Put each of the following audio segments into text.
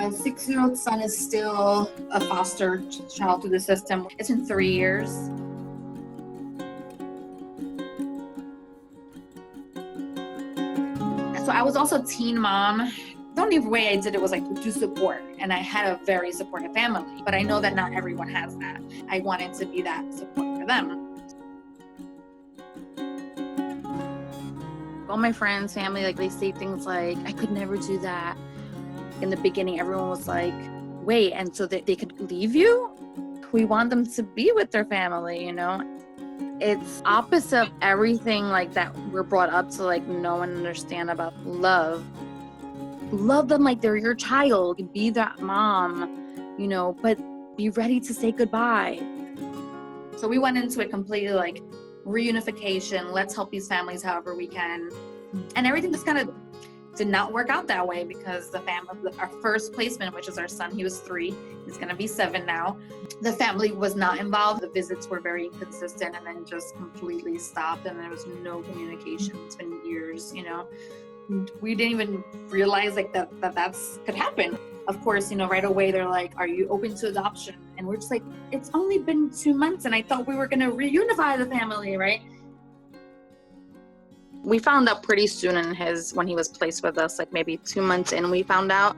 My 6-year-old son is still a foster child through the system. It's been 3 years. So I was also a teen mom. The only way I did it was like to support, and I had a very supportive family, but I know that not everyone has that. I wanted to be that support for them. All my friends, family, like they say things like, I could never do that. In the beginning, everyone was like, wait, and so that they could leave you? We want them to be with their family, you know? It's opposite of everything like that we're brought up to like know and understand about love. Love them like they're your child. Be that mom, you know, but be ready to say goodbye. So we went into it completely like reunification. Let's help these families however we can. And everything just kind of did not work out that way because the family, our first placement, which is our son, he was 3, he's going to be 7 now. The family was not involved. The visits were very inconsistent and then just completely stopped, and there was no communication. It's been years, you know. We didn't even realize like that's could happen. Of course, you know, right away they're like, are you open to adoption? And we're just like, it's only been 2 months and I thought we were going to reunify the family, right? We found out pretty soon when he was placed with us, like maybe 2 months in, we found out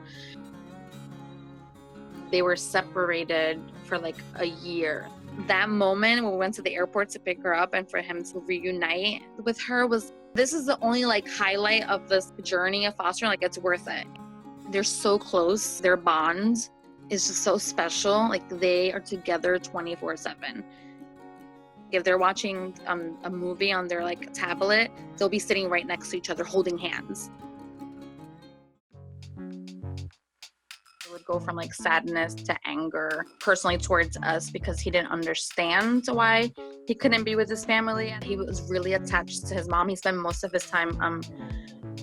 they were separated for like a year. That moment when we went to the airport to pick her up and for him to reunite with her this is the only like highlight of this journey of fostering. Like, it's worth it. They're so close. Their bond is just so special. Like, they are together 24/7. If they're watching a movie on their like tablet, they'll be sitting right next to each other holding hands. It would go from like sadness to anger personally towards us because he didn't understand why he couldn't be with his family. And he was really attached to his mom. He spent most of his time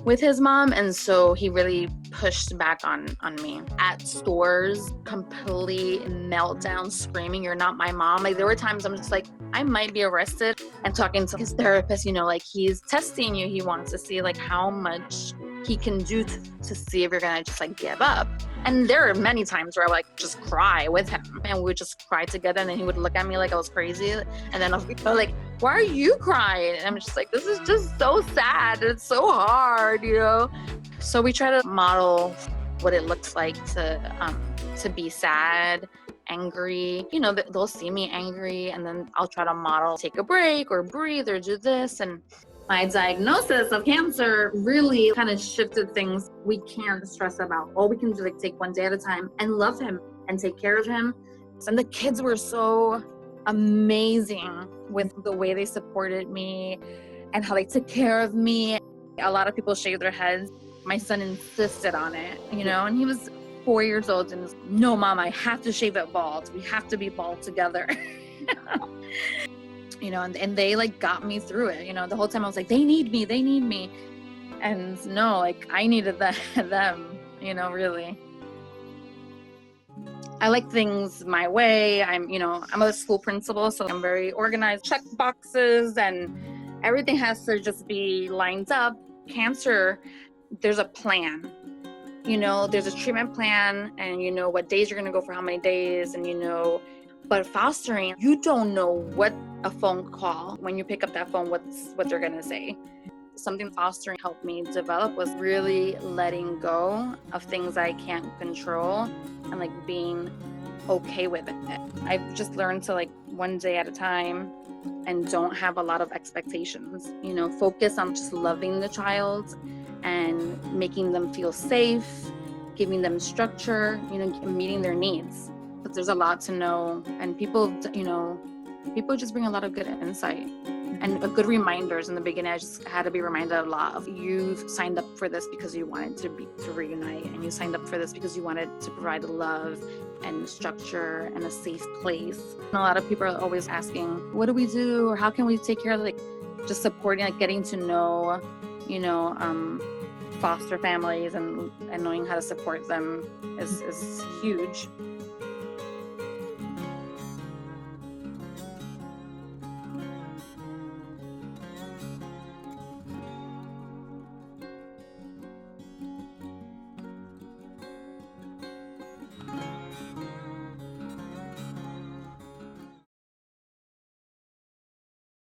with his mom, and so he really pushed back on me. At stores, complete meltdown, screaming, "You're not my mom." Like, there were times I'm just like, I might be arrested. And talking to his therapist, you know, like, he's testing you. He wants to see like how much he can do to see if you're gonna just like give up. And there are many times where I would like just cry with him, and we would just cry together, and then he would look at me like I was crazy, and then I'll be like, why are you crying? And I'm just like, this is just so sad. It's so hard, you know? So we try to model what it looks like to be sad, angry. You know, they'll see me angry, and then I'll try to model, take a break or breathe or do this. And my diagnosis of cancer really kind of shifted things. We can't stress about. All we can do is like take one day at a time and love him and take care of him. And the kids were so amazing with the way they supported me and how they took care of me. A lot of people shave their heads. My son insisted on it, you know, and he was 4 years old and was, no, Mom, I have to shave it bald. We have to be bald together. You know, and they like got me through it. You know, the whole time I was like, they need me. And no, like, I needed them, you know, really. I like things my way. I'm a school principal, so I'm very organized, check boxes, and everything has to just be lined up. Cancer, there's a plan. You know, there's a treatment plan, and you know what days you're going to go for how many days, and you know, but fostering, you don't know what a phone call, when you pick up that phone, what they're going to say. Something fostering helped me develop was really letting go of things I can't control and like being okay with it. I've just learned to like one day at a time and don't have a lot of expectations, you know, focus on just loving the child and making them feel safe, giving them structure, you know, meeting their needs. But there's a lot to know, and people just bring a lot of good insight and good reminders. In the beginning, I just had to be reminded a lot of, you signed up for this because you wanted to reunite, and you signed up for this because you wanted to provide love and structure and a safe place. And a lot of people are always asking, what do we do, or how can we take care of, like, just supporting, like getting to know, you know, foster families and knowing how to support them is huge.